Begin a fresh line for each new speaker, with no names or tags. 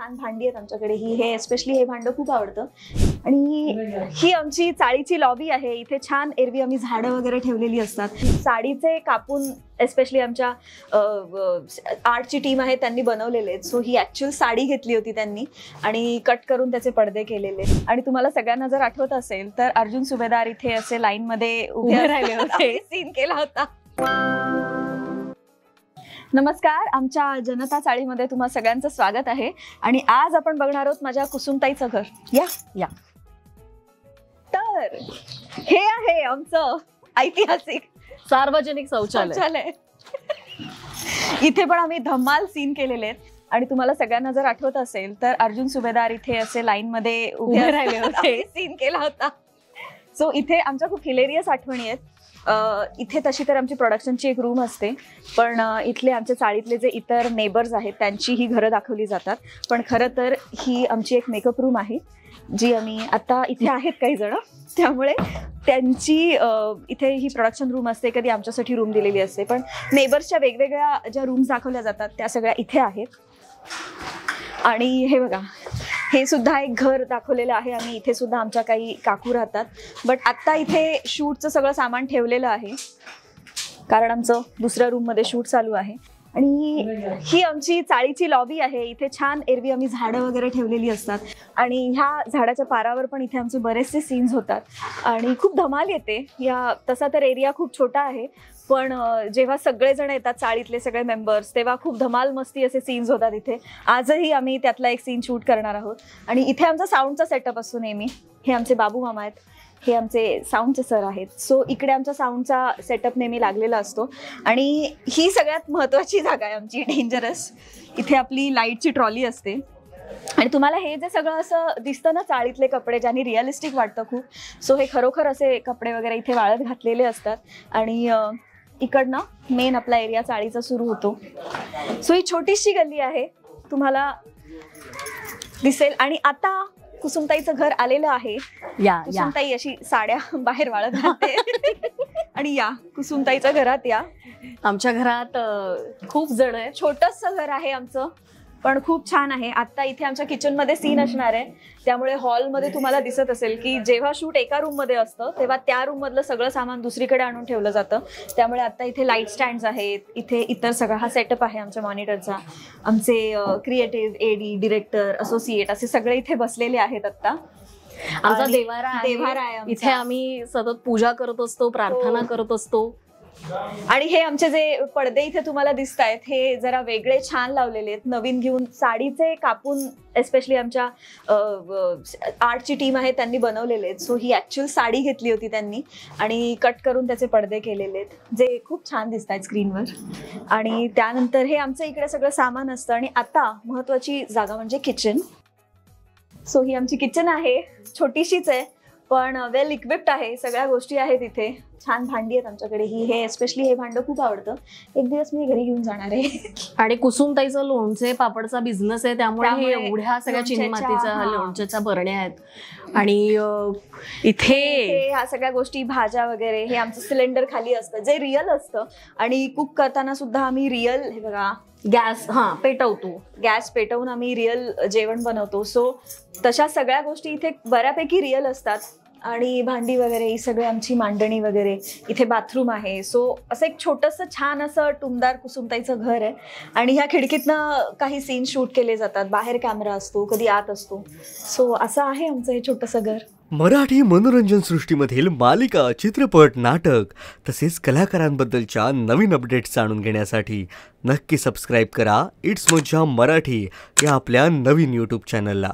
छान भांडी आहेत आमच्याकडे. हे स्पेशली हे भांडं खूप आवडतं. आणि ही आमची चाळीची लॉबी आहे. इथे छान एरवी आम्ही झाडं वगैरे ठेवलेली असतात. साडीचे कापून स्पेशली आमच्या आर्टची टीम आहे त्यांनी बनवलेले आहेत. सो ही ऍक्च्युअल साडी घेतली होती त्यांनी आणि कट करून त्याचे पडदे केलेले. आणि तुम्हाला सगळ्यांना जर आठवत असेल तर अर्जुन सुभेदार इथे असे लाईन मध्ये उभे राहिले होते, सीन केला होता. नमस्कार, आमच्या जनता चाळीमध्ये तुम्हा सगळ्यांचं स्वागत आहे. आणि आज आपण बघणार आहोत माझ्या कुसुमताईचं घर. या तर हे आहे आमचं ऐतिहासिक
सार्वजनिक शौचालय.
इथे पण आम्ही धमाल सीन केलेले आहेत. आणि तुम्हाला सगळ्यांना जर आठवत असेल तर अर्जुन सुभेदार इथे असे लाईन मध्ये उभे राहिले होते, सीन केला होता. सो इथे आमच्या खूप हिलेरियस आठवणी आहेत. इथे तशी तर आमची प्रोडक्शनची एक रूम असते, पण इथले आमच्या चाळीतले जे इतर नेबर्स आहेत त्यांची ही घरं दाखवली जातात. पण खरं तर ही आमची एक मेकअप रूम आहे जी आम्ही आता इथे आहेत काही जण, त्यामुळे त्यांची इथे ही प्रोडक्शन रूम असते. कधी आमच्यासाठी रूम दिलेली असते, पण नेबर्सच्या वेगवेगळ्या ज्या रूम्स दाखवल्या जातात त्या सगळ्या इथे आहेत. आणि हे बघा, हे सुद्धा एक घर दाखवलेलं आहे आम्ही. इथे सुद्धा आमच्या काही काकू राहतात. बट आत्ता इथे शूटचं सगळं सामान ठेवलेलं आहे कारण आमचं दुसऱ्या रूममध्ये शूट चालू आहे. आणि ही आमची चाळीची लॉबी आहे. इथे छान एरवी आम्ही झाडं वगैरे ठेवलेली असतात. आणि ह्या झाडाच्या पारावर पण इथे आमचे बरेचसे सीन्स होतात आणि खूप धमाल येते. तसा तर एरिया खूप छोटा आहे, पण जेव्हा सगळेजण येतात चाळीतले सगळे मेंबर्स तेव्हा खूप धमाल मस्ती असे सीन्स होतात इथे. आजही आम्ही त्यातला एक सीन शूट करणार आहोत. आणि इथे आमचा साऊंडचा सेटअप असतो नेहमी. हे आमचे बाबू मामा आहेत, हे आमचे साऊंडचे सर आहेत. सो इकडे आमचा साऊंडचा सेटअप नेहमी लागलेला असतो. आणि ही सगळ्यात महत्त्वाची जागा आहे आमची, डेंजरस. इथे आपली लाईटची ट्रॉली असते. आणि तुम्हाला हे जे सगळं असं दिसतं ना चाळीतले कपडे, ज्यांनी रिअलिस्टिक वाटतं खूप, सो हे खरोखर असे कपडे वगैरे इथे वाळत घातलेले असतात. आणि इकडनं मेन आपला एरिया चाळीचा सुरू होतो. सो ही छोटीशी गल्ली आहे, तुम्हाला दिसेल. आणि आता कुसुमताईचं घर आलेलं आहे. कुसुमताई अशी साड्या बाहेर वाळत घालते. आणि या कुसुमताईच्या घरात या.
आमच्या घरात खूप जण आहे.
छोटंसं घर आहे आमचं, पण खूप छान आहे. आता इथे आमच्या किचनमध्ये सीन असणार आहे, त्यामुळे हॉलमध्ये तुम्हाला दिसत असेल की जेव्हा शूट एका रूममध्ये असतं तेव्हा त्या रूममधलं सगळं सामान दुसरीकडे आणून ठेवलं जातं. त्यामुळे आता इथे लाईट स्टँड्स आहेत. इथे इतर सगळा हा सेटअप आहे आमच्या मॉनिटरचा. आमचे क्रिएटिव्ह, एडी, डिरेक्टर, असोसिएट असे सगळे इथे बसलेले आहेत. आता
आमचा देवारा आहे. इथे आम्ही सतत पूजा करत असतो, प्रार्थना करत असतो.
आणि हे आमचे जे पडदे इथे तुम्हाला दिसत आहेत हे जरा वेगळे छान लावलेले आहेत, नवीन घेऊन साडीचे कापून स्पेशली आमच्या आर्टची टीम आहे त्यांनी बनवलेले आहेत. सो ही ऍक्च्युअल साडी घेतली होती त्यांनी आणि कट करून त्याचे पडदे केलेले आहेत जे खूप छान दिसत आहेत स्क्रीनवर. आणि त्यानंतर हे आमचं इकडे सगळं सामान असतं. आणि आता महत्वाची जागा म्हणजे किचन. सो ही आमची किचन आहे, छोटीशीच आहे पण वेल इक्विप्ड आहे. सगळ्या गोष्टी आहेत इथे. छान भांडी आहेत आमच्याकडे. हे स्पेशली हे भांडं खूप आवडतं. एक दिवस मी घरी घेऊन जाणार आहे.
आणि कुसुमताईचं लोणचे पापडचा बिझनेस आहे, त्यामुळे एवढ्या सगळ्या चिनीमातीच्या लोणच्याच्या बरण्या आहेत. आणि इथे
ह्या सगळ्या गोष्टी, भाज्या वगैरे, हे आमचं सिलेंडर खाली असतं जे रिअल असतं. आणि कुक करताना सुद्धा आम्ही रिअल, हे बघा,
गॅस पेटवतो.
गॅस पेटवून आम्ही रिअल जेवण बनवतो. सो तशा सगळ्या गोष्टी इथे बऱ्यापैकी रिअल असतात. आणि भांडी वगैरे ही सगळी आमची मांडणी वगैरे. इथे बाथरूम आहे. सो असं एक छोटंसं छान असं टुमदार कुसुमताईचं घर आहे. आणि ह्या खिडकीतनं काही सीन शूट केले जातात. बाहेर कॅमेरा असतो, कधी आत असतो. सो असं आहे आमचं हे छोटंसं घर.
मराठी मनोरंजन सृष्टीमधील मालिका, चित्रपट, नाटक तसेच कलाकारांबद्दलच्या नवीन अपडेट्स जाणून घेण्यासाठी नक्की सबस्क्राईब करा इट्स मज्जा मराठी या आपल्या नवीन यूट्यूब चॅनलला.